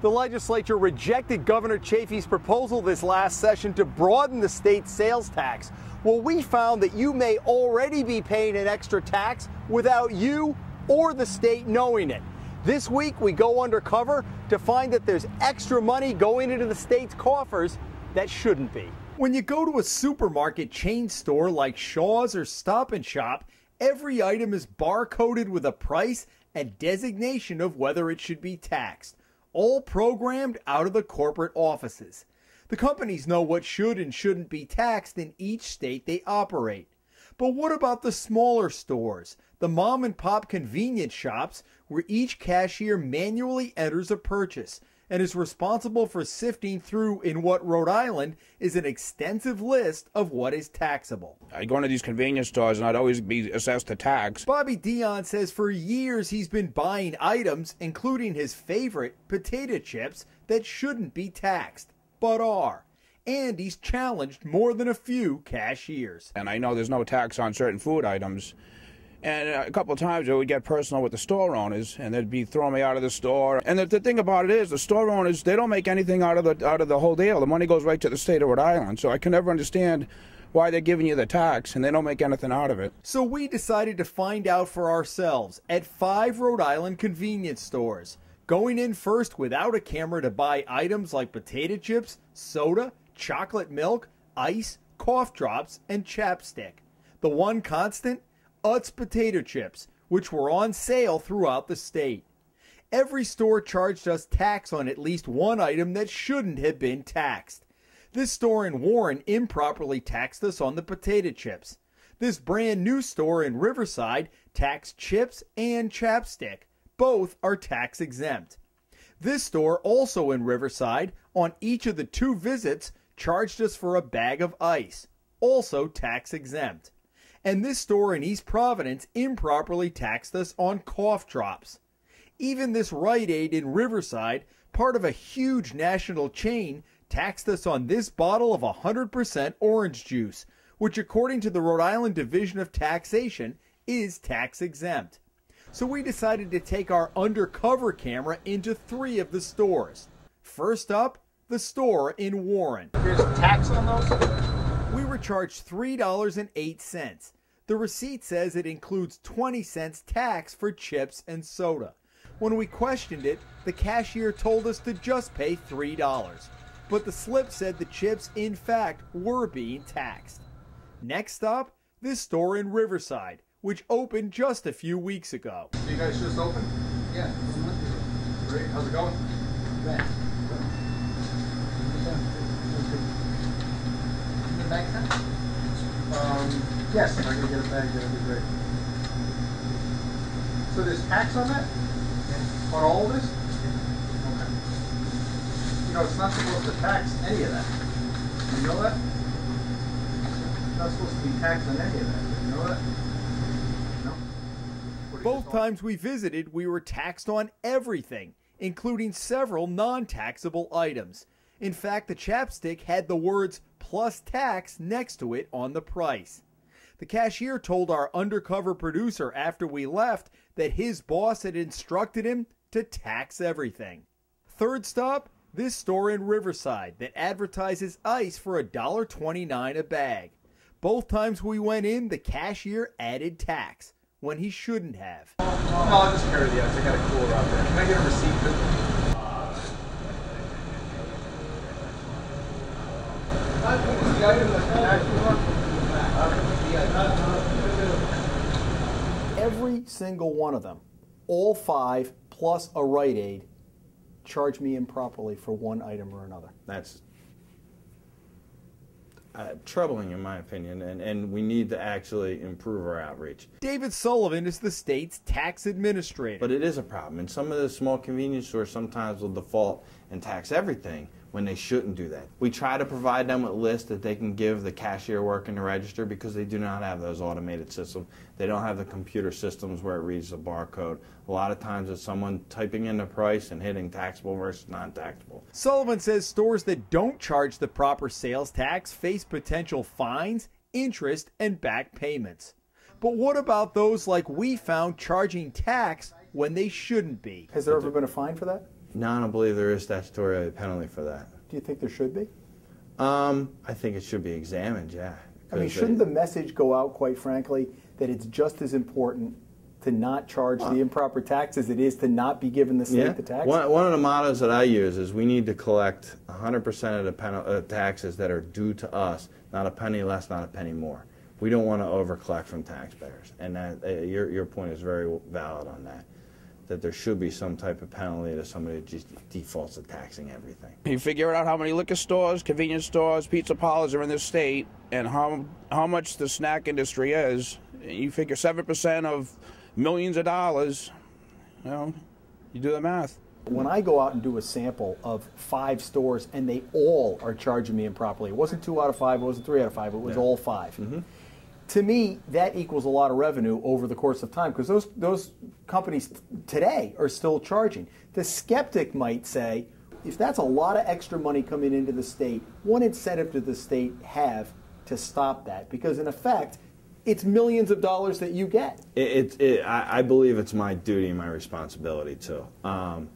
The legislature rejected Governor Chafee's proposal this last session to broaden the state's sales tax. Well, we found that you may already be paying an extra tax without you or the state knowing it. This week, we go undercover to find that there's extra money going into the state's coffers that shouldn't be. When you go to a supermarket chain store like Shaw's or Stop and Shop, every item is barcoded with a price and designation of whether it should be taxed, all programmed out of the corporate offices. The companies know what should and shouldn't be taxed in each state they operate. But what about the smaller stores, the mom and pop convenience shops where each cashier manually enters a purchase and is responsible for sifting through in what Rhode Island is an extensive list of what is taxable? I go into these convenience stores and I'd always be assessed a tax. Bobby Dion says for years he's been buying items, including his favorite, potato chips, that shouldn't be taxed, but are. And he's challenged more than a few cashiers. And I know there's no tax on certain food items. And a couple of times it would get personal with the store owners, and they'd be throwing me out of the store. And the thing about it is, the store owners, they don't make anything out of the whole deal. The money goes right to the state of Rhode Island. So I can never understand why they're giving you the tax and they don't make anything out of it. So we decided to find out for ourselves at 5 Rhode Island convenience stores, going in first without a camera to buy items like potato chips, soda, chocolate milk, ice, cough drops, and chapstick. The one constant? Utz potato chips, which were on sale throughout the state. Every store charged us tax on at least one item that shouldn't have been taxed. This store in Warren improperly taxed us on the potato chips. This brand new store in Riverside taxed chips and chapstick. Both are tax exempt. This store, also in Riverside, on each of the 2 visits, charged us for a bag of ice, also tax exempt. And this store in East Providence improperly taxed us on cough drops. Even this Rite Aid in Riverside, part of a huge national chain, taxed us on this bottle of 100% orange juice, which according to the Rhode Island Division of Taxation is tax exempt. So we decided to take our undercover camera into 3 of the stores. First up, the store in Warren. There's tax on those? We were charged $3.08. The receipt says it includes 20 cents tax for chips and soda. When we questioned it, the cashier told us to just pay $3. But the slip said the chips, in fact, were being taxed. Next up, this store in Riverside, which opened just a few weeks ago. You guys just opened? Yeah. Great. How's it going? Right. The bag set? Yes, if I can get a bag, that'd be great. So there's tax on that? Yeah. On all of this? Yeah. Okay. You know, it's not supposed to tax any of that. You know that? It's not supposed to be taxed on any of that. You know that? No? Both times we visited, we were taxed on everything, including several non-taxable items. In fact, the chapstick had the words plus tax next to it on the price. The cashier told our undercover producer after we left that his boss had instructed him to tax everything. Third stop, this store in Riverside that advertises ice for $1.29 a bag. Both times we went in, the cashier added tax when he shouldn't have. No, I'll just carry the ice. I got a cooler out there. Can I get a receipt for Every single one of them, all 5 plus a Rite Aid, charged me improperly for one item or another. That's troubling in my opinion, and we need to actually improve our outreach. David Sullivan is the state's tax administrator. But it is a problem, and some of the small convenience stores sometimes will default and tax everything when they shouldn't do that. We try to provide them with lists that they can give the cashier working the register because they do not have those automated systems. They don't have the computer systems where it reads the barcode. A lot of times it's someone typing in the price and hitting taxable versus non-taxable. Sullivan says stores that don't charge the proper sales tax face potential fines, interest, and back payments. But what about those like we found charging tax when they shouldn't be? Has there ever been a fine for that? No, I don't believe there is statutory penalty for that. Do you think there should be? I think it should be examined, yeah. I mean, shouldn't the message go out, quite frankly, that it's just as important to not charge the improper tax as it is to not be given the state the tax? One of the mottos that I use is we need to collect 100% of the taxes that are due to us, not a penny less, not a penny more. We don't want to over-collect from taxpayers. And that, your point is very valid on that there should be some type of penalty to somebody that just defaults to taxing everything. You figure out how many liquor stores, convenience stores, pizza parlors are in this state, and how much the snack industry is. You figure 7% of millions of dollars, you know, you do the math. When I go out and do a sample of 5 stores and they all are charging me improperly, it wasn't 2 out of 5, it wasn't 3 out of 5, it was all 5. Mm-hmm. To me, that equals a lot of revenue over the course of time, because those companies today are still charging. The skeptic might say, if that's a lot of extra money coming into the state, what incentive does the state have to stop that? Because in effect, it's millions of dollars that you get. I believe it's my duty and my responsibility too. I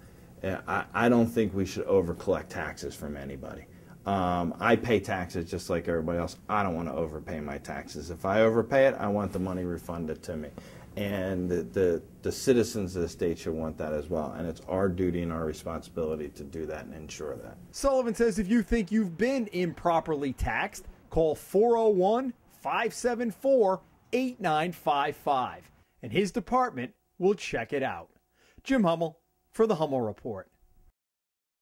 don't think we should over-collect taxes from anybody. I pay taxes just like everybody else. I don't want to overpay my taxes. If I overpay it, I want the money refunded to me. And the citizens of the state should want that as well. And it's our duty and our responsibility to do that and ensure that. Sullivan says if you think you've been improperly taxed, call 401-574-8955. And his department will check it out. Jim Hummel for the Hummel Report.